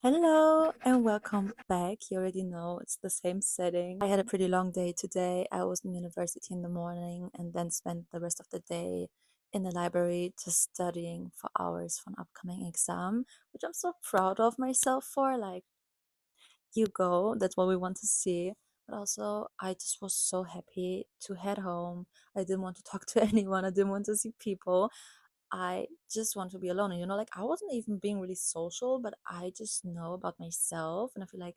Hello and welcome back. You already know it's the same setting. I had a pretty long day today. I was in university in the morning and then spent the rest of the day in the library just studying for hours for an upcoming exam, which I'm so proud of myself for. Like, you go, that's what we want to see. But also, I just was so happy to head home. I didn't want to talk to anyone, I didn't want to see people. I just want to be alone. And like I wasn't even being really social, but I just know about myself. And I feel like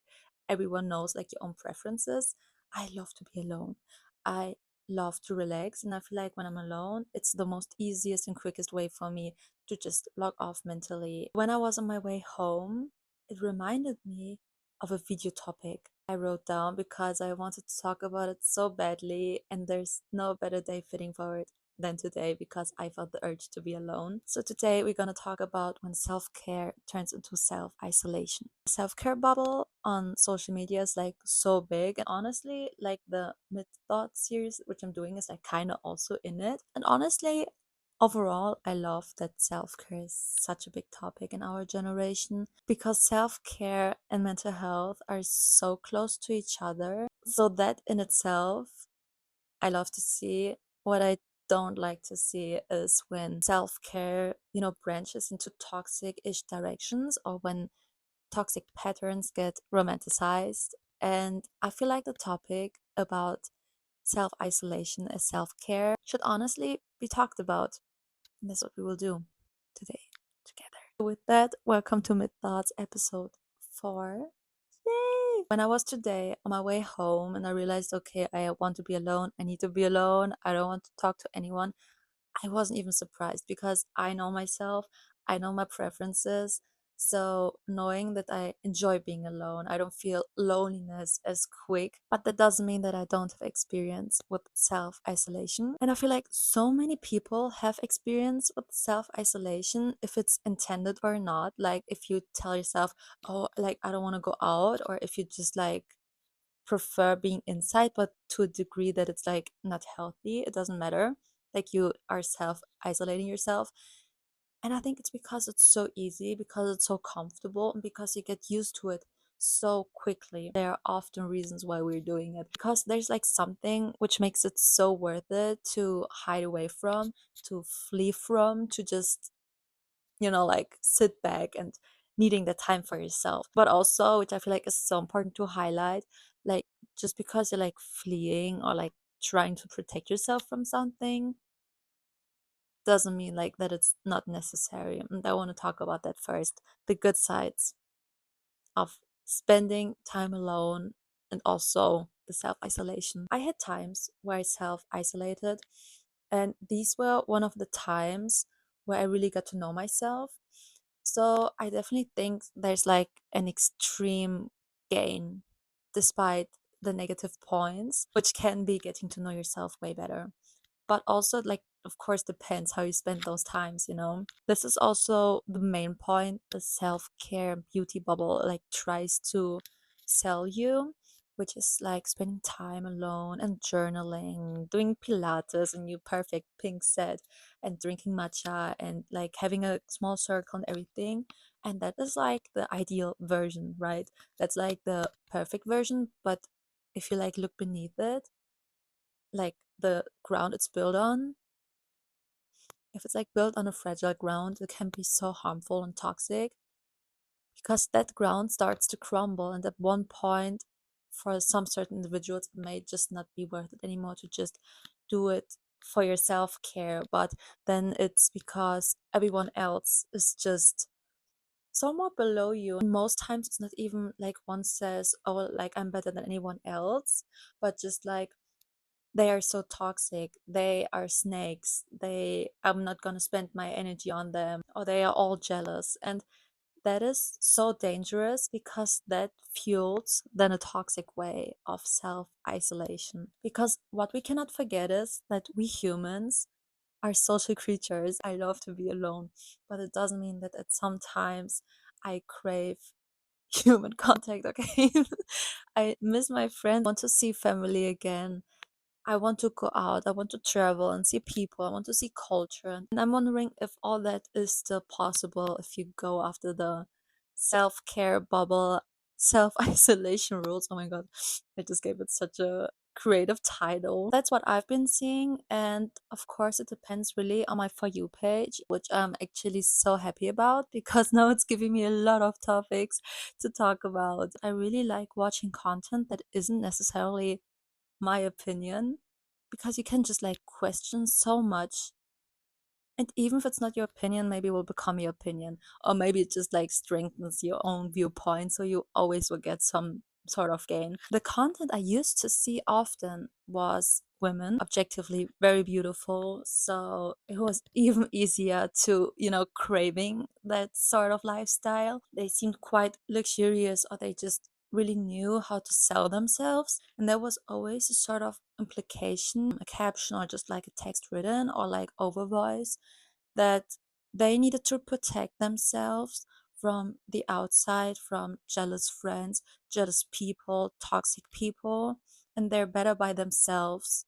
everyone knows like your own preferences. I love to be alone. I love to relax. And I feel like when I'm alone, it's the most easiest and quickest way for me to just log off mentally. When I was on my way home, it reminded me of a video topic I wrote down because I wanted to talk about it so badly. And there's no better day fitting for it than today because I felt the urge to be alone. So today we're going to talk about when self-care turns into self-isolation. Self-care bubble on social media is like so big, and honestly like the mid thought series which I'm doing is like kind of also in it. And honestly, overall, I love that self care is such a big topic in our generation because self care and mental health are so close to each other. So, that in itself I love to see. What I don't like to see is when self care, branches into toxic ish directions or when toxic patterns get romanticized. And I feel like the topic about self isolation as self care should honestly be talked about. And that's what we will do today together. With that, welcome to Mid Thoughts episode 4. Yay! When I was today on my way home and I realized, okay, I want to be alone, I need to be alone, I don't want to talk to anyone, I wasn't even surprised because I know myself, I know my preferences. So, knowing that I enjoy being alone, I don't feel loneliness as quick, but that doesn't mean that I don't have experience with self isolation. And I feel like so many people have experience with self isolation, if it's intended or not. Like, if you tell yourself, oh, like, I don't want to go out, or if you just like prefer being inside, but to a degree that it's like not healthy. It doesn't matter. Like you are self isolating yourself. And I think it's because it's so easy, because it's so comfortable, and because you get used to it so quickly. There are often reasons why we're doing it because there's like something which makes it so worth it to hide away from, to flee from, to just like sit back and needing the time for yourself. But also, which I feel like is so important to highlight, like just because you're like fleeing or like trying to protect yourself from something doesn't mean like that it's not necessary. And I want to talk about that first. The good sides of spending time alone and also the self isolation. I had times where I self isolated, and these were one of the times where I really got to know myself. So I definitely think there's like an extreme gain despite the negative points, which can be getting to know yourself way better. But also, like, of course, depends how you spend those times. This is also the main point the self care beauty bubble like tries to sell you, which is like spending time alone and journaling, doing Pilates in your perfect pink set, and drinking matcha and like having a small circle and everything. And that is like the ideal version, right? That's like the perfect version. But if you like look beneath it, like the ground it's built on, if it's like built on a fragile ground, it can be so harmful and toxic because that ground starts to crumble. And at one point, for some certain individuals, it may just not be worth it anymore to just do it for your self care. But then it's because everyone else is just somewhat below you. And most times, it's not even like one says, oh, like I'm better than anyone else, but just like they are so toxic, they are snakes, I'm not going to spend my energy on them, or they are all jealous. And that is so dangerous because that fuels then a toxic way of self isolation. Because what we cannot forget is that we humans are social creatures. I love to be alone, but it doesn't mean that at some times I crave human contact. Okay. I miss my friends, want to see family again. I want to go out, I want to travel and see people, I want to see culture. And I'm wondering if all that is still possible if you go after the self-care bubble, self-isolation rules. Oh my god, I just gave it such a creative title. That's what I've been seeing, and of course it depends really on my For You page, which I'm actually so happy about because now it's giving me a lot of topics to talk about. I really like watching content that isn't necessarily my opinion because you can just like question so much, and even if it's not your opinion, maybe it will become your opinion. Or maybe it just like strengthens your own viewpoint. So you always will get some sort of gain. The content I used to see often was women, objectively very beautiful. So it was even easier to, craving that sort of lifestyle. They seemed quite luxurious, or they just really knew how to sell themselves. And there was always a sort of implication, a caption, or just like a text written, or like over voice, that they needed to protect themselves from the outside, from jealous friends, jealous people, toxic people, and they're better by themselves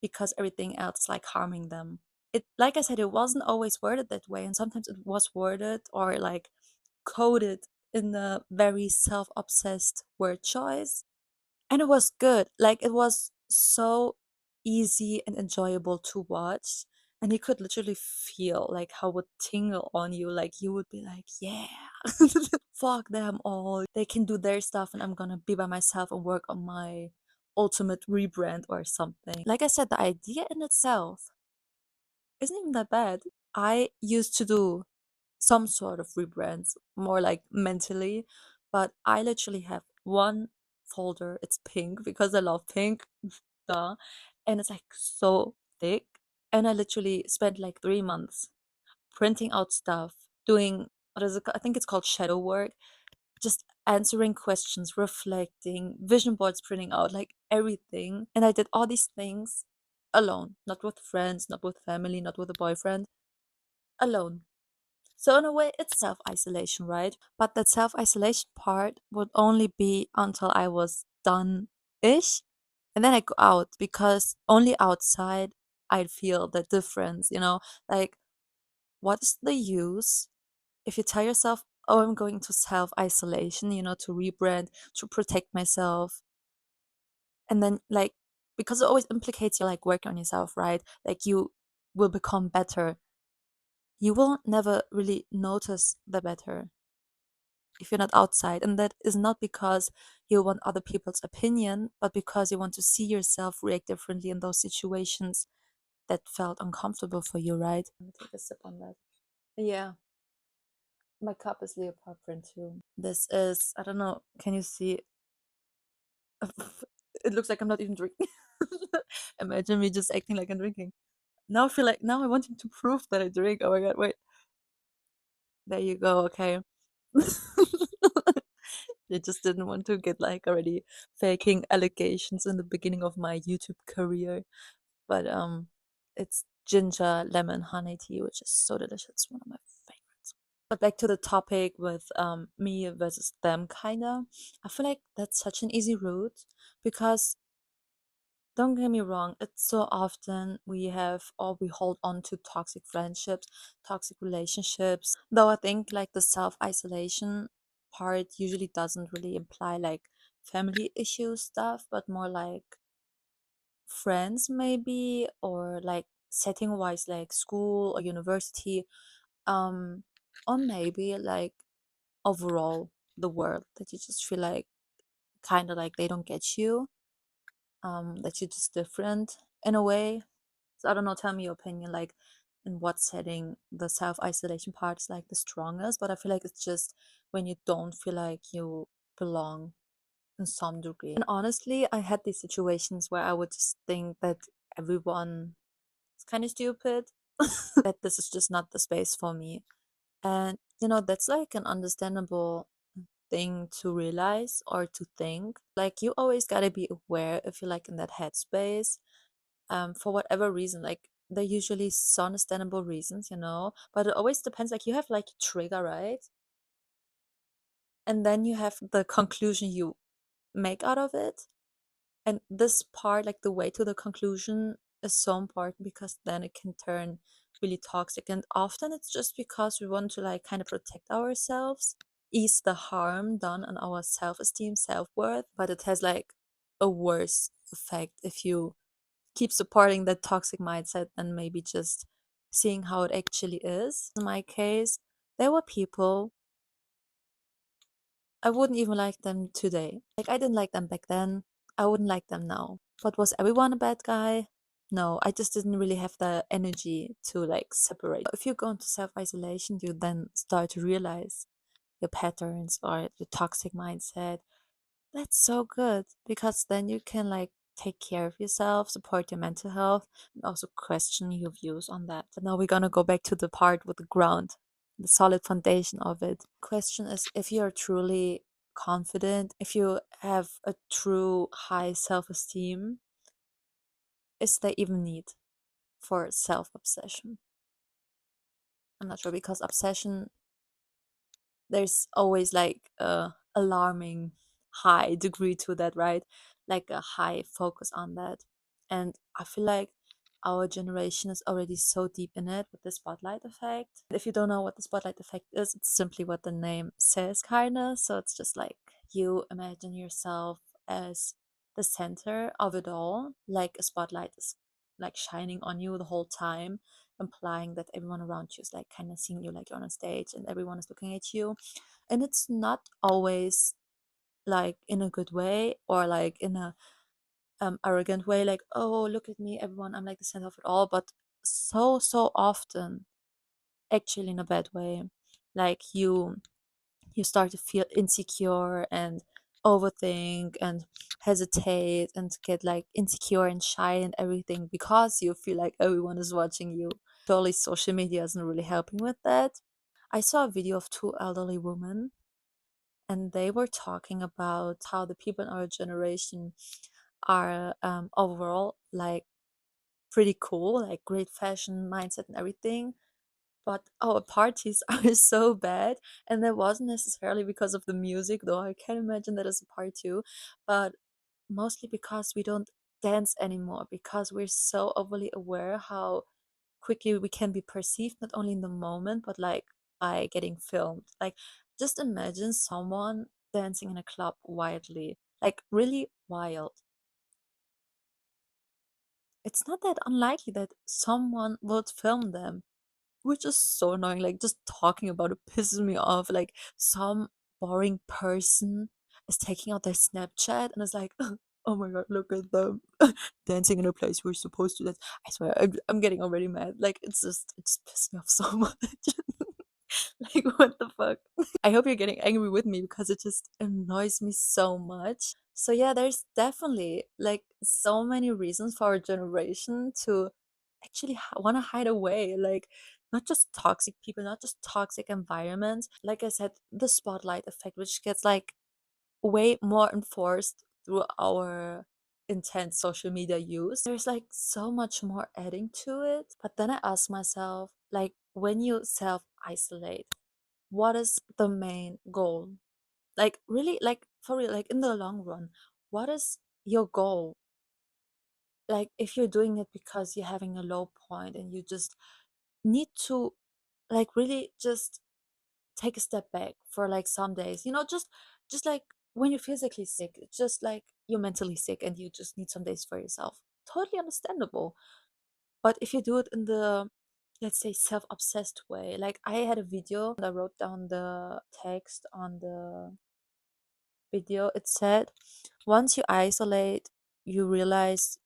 because everything else is like harming them. It, like I said, it wasn't always worded that way, and sometimes it was worded or like coded in a very self-obsessed word choice, and it was good. Like it was so easy and enjoyable to watch, and you could literally feel like how it would tingle on you. Like you would be like, yeah, fuck them all, they can do their stuff and I'm gonna be by myself and work on my ultimate rebrand or something. Like I said, the idea in itself isn't even that bad. I used to do some sort of rebrands, more like mentally, but I literally have one folder. It's pink because I love pink, duh, and it's like so thick. And I literally spent like 3 months printing out stuff, doing what is it? I think it's called shadow work, just answering questions, reflecting, vision boards printing out, like everything. And I did all these things alone, not with friends, not with family, not with a boyfriend, alone. So in a way, it's self-isolation, right? But that self-isolation part would only be until I was done-ish. And then I go out because only outside I'd feel the difference, Like, what's the use if you tell yourself, oh, I'm going to self-isolation, to rebrand, to protect myself. And then like, because it always implicates you like working on yourself, right? Like you will become better. You will never really notice the better if you're not outside. And that is not because you want other people's opinion, but because you want to see yourself react differently in those situations that felt uncomfortable for you, right? Let me take a sip on that. Yeah, my cup is leopard print too. This is, I don't know, can you see? It looks like I'm not even drinking. Imagine me just acting like I'm drinking. Now I feel like, now I want him to prove that I drink. Oh my god, wait. There you go, okay. I just didn't want to get like already faking allegations in the beginning of my YouTube career. But it's ginger lemon honey tea, which is so delicious. It's one of my favorites. But back to the topic with me versus them, kinda. I feel like that's such an easy route because don't get me wrong, it's so often we have or we hold on to toxic friendships, toxic relationships. Though I think like the self-isolation part usually doesn't really imply like family issue stuff, but more like friends maybe, or like setting wise like school or university, um, or maybe like overall the world, that you just feel like kind of like they don't get you, that you're just different in a way. So I don't know, tell me your opinion, like in what setting the self-isolation part is like the strongest. But I feel like it's just when you don't feel like you belong in some degree. And honestly, I had these situations where I would just think that everyone is kind of stupid, that this is just not the space for me. And that's like an understandable thing to realize or to think. Like you always gotta be aware if you're like in that headspace, for whatever reason. Like they're usually so understandable reasons, but it always depends. Like you have like a trigger, right? And then you have the conclusion you make out of it. And this part, like the way to the conclusion, is so important because then it can turn really toxic. And often it's just because we want to like kind of protect ourselves. ease the harm done on our self-esteem, self-worth, but it has like a worse effect if you keep supporting that toxic mindset than maybe just seeing how it actually is. In my case, there were people I wouldn't even like them today. Like, I didn't like them back then. I wouldn't like them now. But was everyone a bad guy? No, I just didn't really have the energy to like separate. If you go into self isolation, you then start to realize your patterns or your toxic mindset. That's so good because then you can like take care of yourself, support your mental health, and also question your views on that. But now we're gonna go back to the part with the ground, the solid foundation of it. Question is if you're truly confident, if you have a true high self-esteem, is there even need for self-obsession? I'm not sure because obsession, there's always like a alarming high degree to that, right? Like a high focus on that. And I feel like our generation is already so deep in it with the spotlight effect. If you don't know what the spotlight effect is, it's simply what the name says, kind of. So it's just like you imagine yourself as the center of it all, like a spotlight is like shining on you the whole time, implying that everyone around you is like kind of seeing you like you're on a stage and everyone is looking at you. And it's not always like in a good way or like in a arrogant way, like, oh, look at me, everyone, I'm like the center of it all. But so often actually in a bad way, like you start to feel insecure and overthink and hesitate and get like insecure and shy and everything because you feel like everyone is watching you. Surely social media isn't really helping with that. I saw a video of two elderly women and they were talking about how the people in our generation are overall like pretty cool, like great fashion mindset and everything, but our parties are so bad. And that wasn't necessarily because of the music, though I can imagine that as a part too, but mostly because we don't dance anymore because we're so overly aware how quickly we can be perceived, not only in the moment but like by getting filmed. Like, just imagine someone dancing in a club wildly, like really wild. It's not that unlikely that someone would film them, which is so annoying. Like, just talking about it pisses me off. Like, some boring person is taking out their Snapchat and is like, oh my god, look at them dancing in a place we're supposed to dance. I swear, I'm getting already mad. Like, it just pisses me off so much. Like, what the fuck? I hope you're getting angry with me because it just annoys me so much. So yeah, there's definitely like so many reasons for our generation to actually want to hide away. Like, not just toxic people, not just toxic environments. Like I said, the spotlight effect, which gets like way more enforced through our intense social media use. There's like so much more adding to it. But then I ask myself, like, when you self isolate, what is the main goal? Like, really, like, for real, like in the long run, what is your goal? Like, if you're doing it because you're having a low point and you just need to, like, really just take a step back for like some days, just like when you're physically sick, just like you're mentally sick and you just need some days for yourself. Totally understandable. But if you do it in the, let's say, self-obsessed way, like I had a video and I wrote down the text on the video. It said, once you isolate, you realize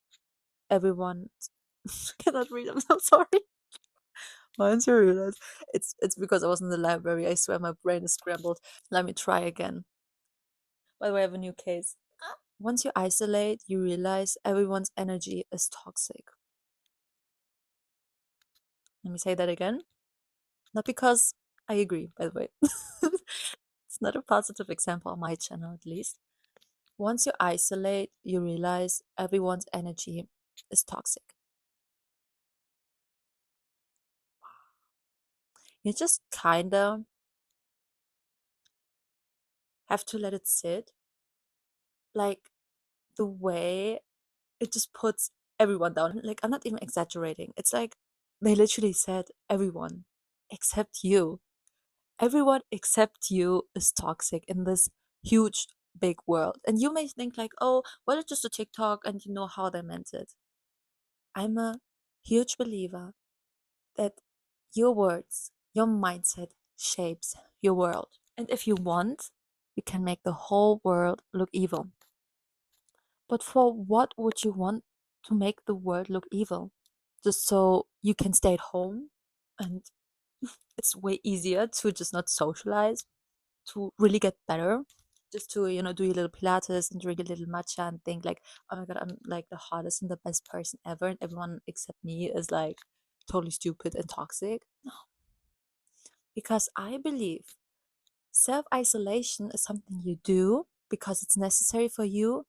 everyone cannot read. I'm so sorry. Once you realize, it's because I was in the library. I swear my brain is scrambled. Let me try again. By the way, I have a new case. Once you isolate, you realize everyone's energy is toxic. Let me say that again. Not because I agree, by the way. It's not a positive example on my channel, at least. Once you isolate, you realize everyone's energy is toxic. You just kind of have to let it sit. Like, the way it just puts everyone down. Like, I'm not even exaggerating. It's like they literally said everyone except you. Everyone except you is toxic in this huge big world. And you may think like, oh, well, it's just a TikTok and you know how they meant it. I'm a huge believer that your words, your mindset shapes your world. And if you want, you can make the whole world look evil. But for what would you want to make the world look evil? Just so you can stay at home and it's way easier to just not socialize, to really get better, just to, do your little Pilates and drink a little matcha and think like, oh my God, I'm like the hottest and the best person ever, and everyone except me is like totally stupid and toxic. No, because I believe self isolation is something you do because it's necessary for you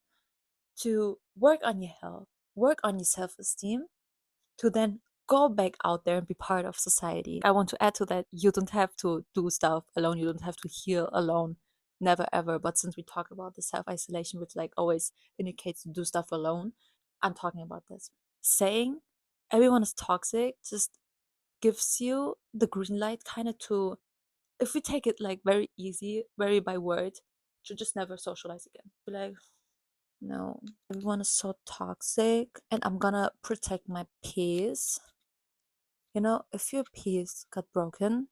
to work on your health, work on your self esteem, to then go back out there and be part of society. I want to add to that, you don't have to do stuff alone, you don't have to heal alone. Never ever. But since we talk about the self isolation, which like always indicates to do stuff alone, I'm talking about this. Saying everyone is toxic just gives you the green light kind of to, if we take it like very easy, very by word, to just never socialize again. Be like, no, everyone is so toxic and I'm gonna protect my peace. If your piece got broken,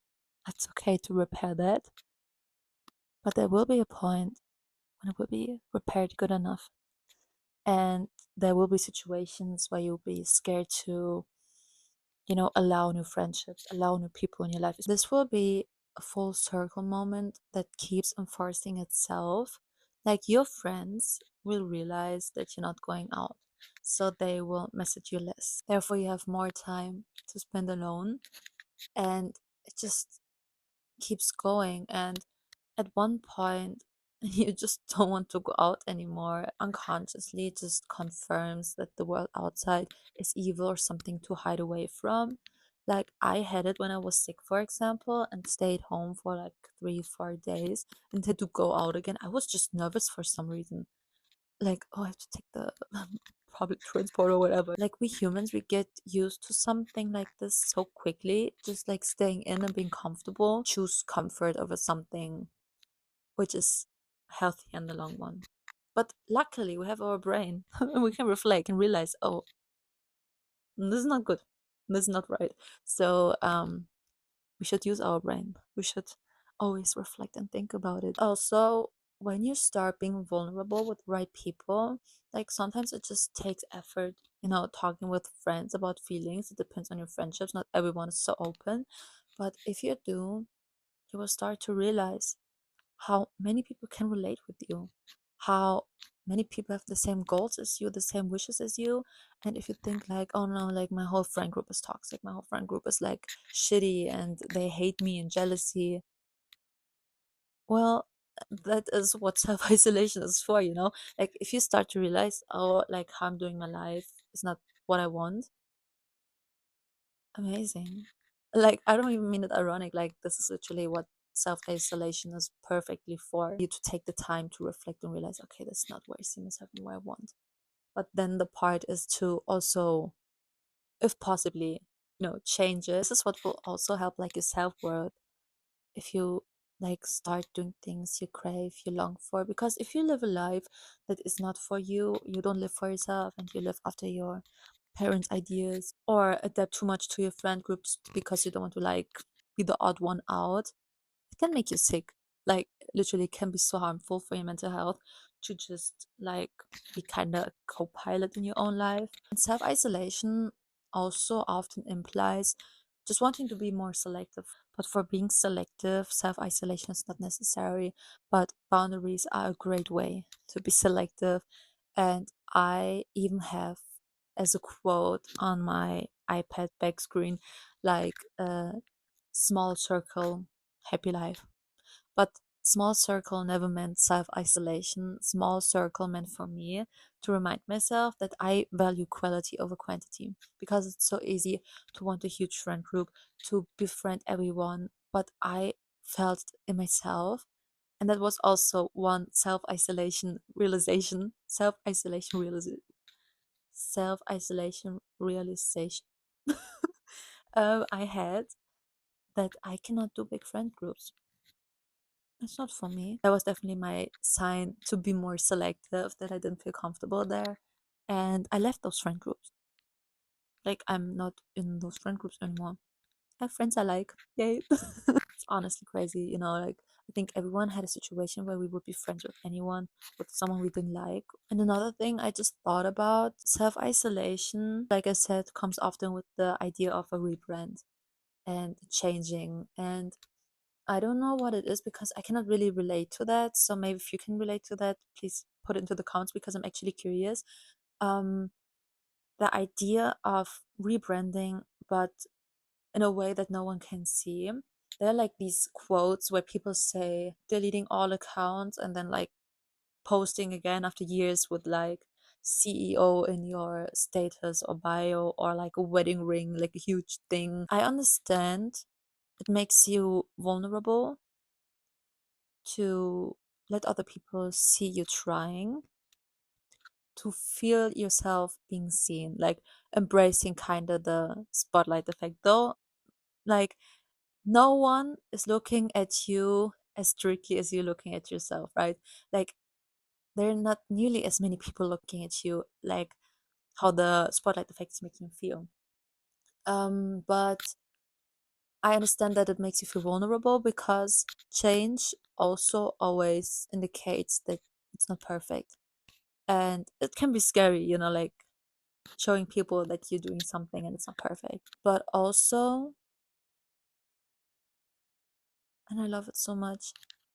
it's okay to repair that, but there will be a point when it will be repaired good enough. And there will be situations where you'll be scared to, allow new friendships, allow new people in your life. This will be a full circle moment that keeps enforcing itself. Like your friends will realize that you're not going out, so they will message you less. Therefore, you have more time to spend alone, and it just keeps going. And at one point, you just don't want to go out anymore. Unconsciously, it just confirms that the world outside is evil or something to hide away from. Like I had it when I was sick, for example, and stayed home for like 3 4 days and had to go out again. I was just nervous for some reason. Like, oh, I have to take the public transport or whatever. Like we humans, we get used to something like this so quickly, just like staying in and being comfortable, choose comfort over something which is healthy in the long run. But luckily, we have our brain and we can reflect and realize, oh, this is not good. This is not right. So, we should use our brain. We should always reflect and think about it. Also, when you start being vulnerable with right people, like sometimes it just takes effort, talking with friends about feelings. It depends on your friendships. Not everyone is so open. But if you do, you will start to realize how many people can relate with you, how many people have the same goals as you, the same wishes as you. And if you think like, oh no, like my whole friend group is toxic, my whole friend group is like shitty and they hate me and jealousy, well, that is what self isolation is for, Like if you start to realize, oh, like how I'm doing my life is not what I want, amazing. Like I don't even mean it ironic, like this is literally what self-isolation is perfectly for, you to take the time to reflect and realize, okay, this is not where I see myself and where I want. But then the part is to also, if possibly, change it. This is what will also help like your self-worth, if you like start doing things you crave, you long for. Because if you live a life that is not for you, you don't live for yourself and you live after your parents' ideas, or adapt too much to your friend groups because you don't want to like be the odd one out, it can make you sick. Like literally it can be so harmful for your mental health to just like be kind of a co-pilot in your own life. And self-isolation also often implies just wanting to be more selective. But for being selective, self-isolation is not necessary, but boundaries are a great way to be selective. And I even have as a quote on my iPad back screen, like small circle, happy life. But small circle never meant self isolation. Small circle meant for me to remind myself that I value quality over quantity, because it's so easy to want a huge friend group, to befriend everyone. But I felt in myself, and that was also one self isolation realization, self isolation realization I had, that I cannot do big friend groups. It's not for me. That was definitely my sign to be more selective, that I didn't feel comfortable there. And I left those friend groups. Like, I'm not in those friend groups anymore. I have friends I like. Yay. It's honestly crazy, like I think everyone had a situation where we would be friends with anyone, with someone we didn't like. And another thing I just thought about, self-isolation, like I said, comes often with the idea of a rebrand and changing. And I don't know what it is because I cannot really relate to that. So maybe if you can relate to that, please put it into the comments because I'm actually curious. Um, the idea of rebranding, but in a way that no one can see. There are like these quotes where people say deleting all accounts and then like posting again after years with like CEO in your status or bio, or like a wedding ring, like a huge thing. I understand it makes you vulnerable to let other people see you trying, to feel yourself being seen, like embracing kind of the spotlight effect. Though, like, no one is looking at you as strictly as you're looking at yourself, right? Like, there are not nearly as many people looking at you, like how the spotlight effect is making you feel. But I understand that it makes you feel vulnerable because change also always indicates that it's not perfect. And it can be scary, like showing people that you're doing something and it's not perfect. But also, and I love it so much,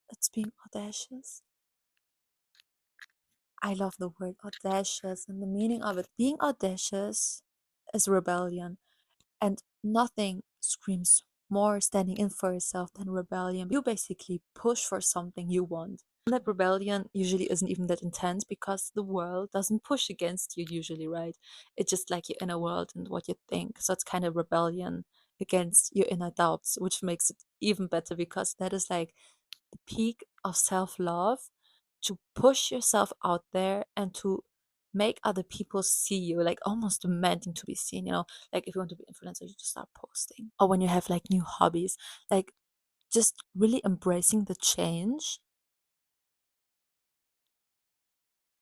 it's being audacious. I love the word audacious and the meaning of it. Being audacious is rebellion, and nothing screams more standing in for yourself than rebellion. You basically push for something you want. And that rebellion usually isn't even that intense because the world doesn't push against you usually, right? It's just like your inner world and what you think. So it's kind of rebellion against your inner doubts, which makes it even better because that is like the peak of self-love, to push yourself out there and to make other people see you, like almost demanding to be seen. Like if you want to be influencer, you just start posting, or when you have like new hobbies, like just really embracing the change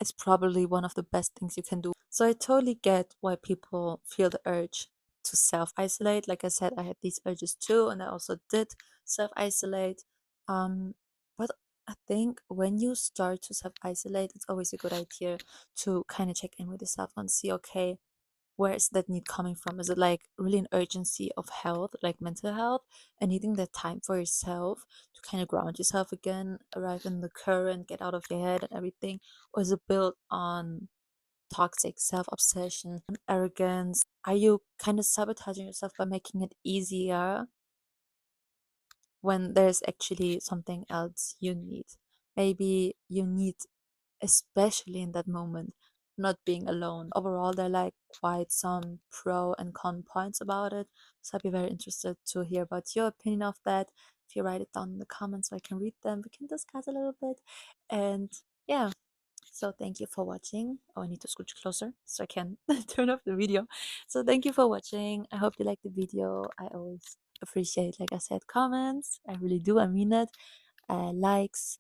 is probably one of the best things you can do. So I totally get why people feel the urge to self isolate. Like I said, I had these urges too, and I also did self isolate. But I think when you start to self isolate, it's always a good idea to kind of check in with yourself and see, okay, where is that need coming from? Is it like really an urgency of health, like mental health, and needing that time for yourself to kind of ground yourself again, arrive in the current, get out of your head and everything? Or is it built on toxic self obsession and arrogance? Are you kind of sabotaging yourself by making it easier when there's actually something else you need? Maybe you need, especially in that moment, not being alone. Overall, there are like quite some pro and con points about it. So I'd be very interested to hear about your opinion of that. If you write it down in the comments so I can read them, we can discuss a little bit. And yeah, so thank you for watching. Oh, I need to scooch closer so I can turn off the video. So thank you for watching. I hope you liked the video. I always appreciate, like I said, comments. I really do. I mean it. Likes,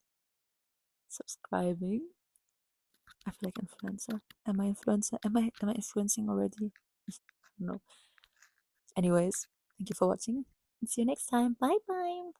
subscribing. I feel like influencer. Am I influencer? Am I influencing already? No. Anyways, thank you for watching. See you next time. Bye bye.